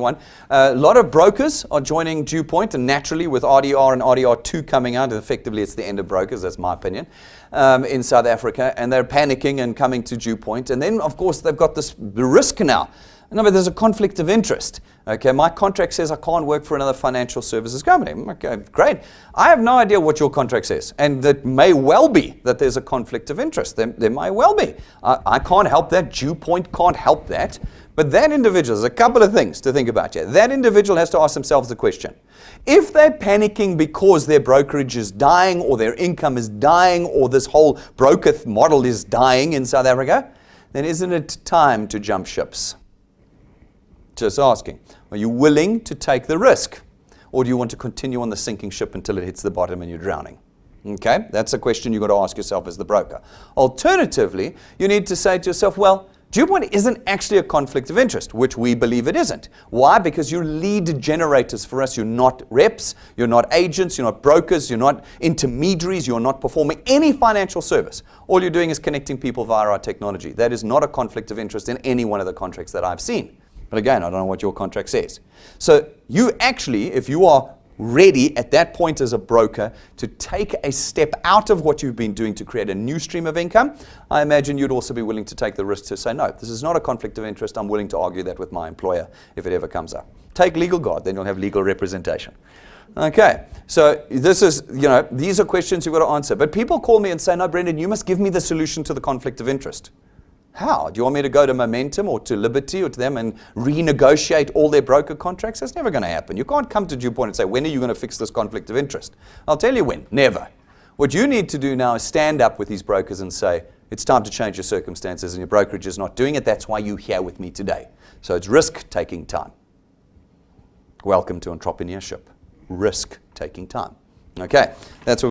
one. A lot of brokers are joining DewPoint, and naturally with RDR and RDR2 coming out, effectively it's the end of brokers, that's my opinion, in South Africa, and they're panicking and coming to DewPoint. And then, of course, they've got this risk now. No, but there's a conflict of interest. Okay, my contract says I can't work for another financial services company. Okay, great. I have no idea what your contract says, and it may well be that there's a conflict of interest. There may well be. I can't help that. DewPoint can't help that. But that individual, there's a couple of things to think about here. That individual has to ask themselves the question. If they're panicking because their brokerage is dying, or their income is dying, or this whole broker model is dying in South Africa, then isn't it time to jump ships? Just asking. Are you willing to take the risk? Or do you want to continue on the sinking ship until it hits the bottom and you're drowning? Okay, that's a question you've got to ask yourself as the broker. Alternatively, you need to say to yourself, well, DewPoint isn't actually a conflict of interest, which we believe it isn't. Why? Because you're lead generators for us. You're not reps, you're not agents, you're not brokers, you're not intermediaries, you're not performing any financial service. All you're doing is connecting people via our technology. That is not a conflict of interest in any one of the contracts that I've seen. But again, I don't know what your contract says. So you actually, if you are ready at that point as a broker to take a step out of what you've been doing to create a new stream of income, I imagine you'd also be willing to take the risk to say, no, this is not a conflict of interest. I'm willing to argue that with my employer if it ever comes up. Take legal guard, then you'll have legal representation. Okay, so this is, these are questions you've got to answer. But people call me and say, no, Brendan, you must give me the solution to the conflict of interest. How? Do you want me to go to Momentum or to Liberty or to them and renegotiate all their broker contracts? That's never going to happen. You can't come to DewPoint and say, when are you going to fix this conflict of interest? I'll tell you when. Never. What you need to do now is stand up with these brokers and say, it's time to change your circumstances and your brokerage is not doing it. That's why you're here with me today. So it's risk-taking time. Welcome to entrepreneurship. Risk-taking time. Okay, that's what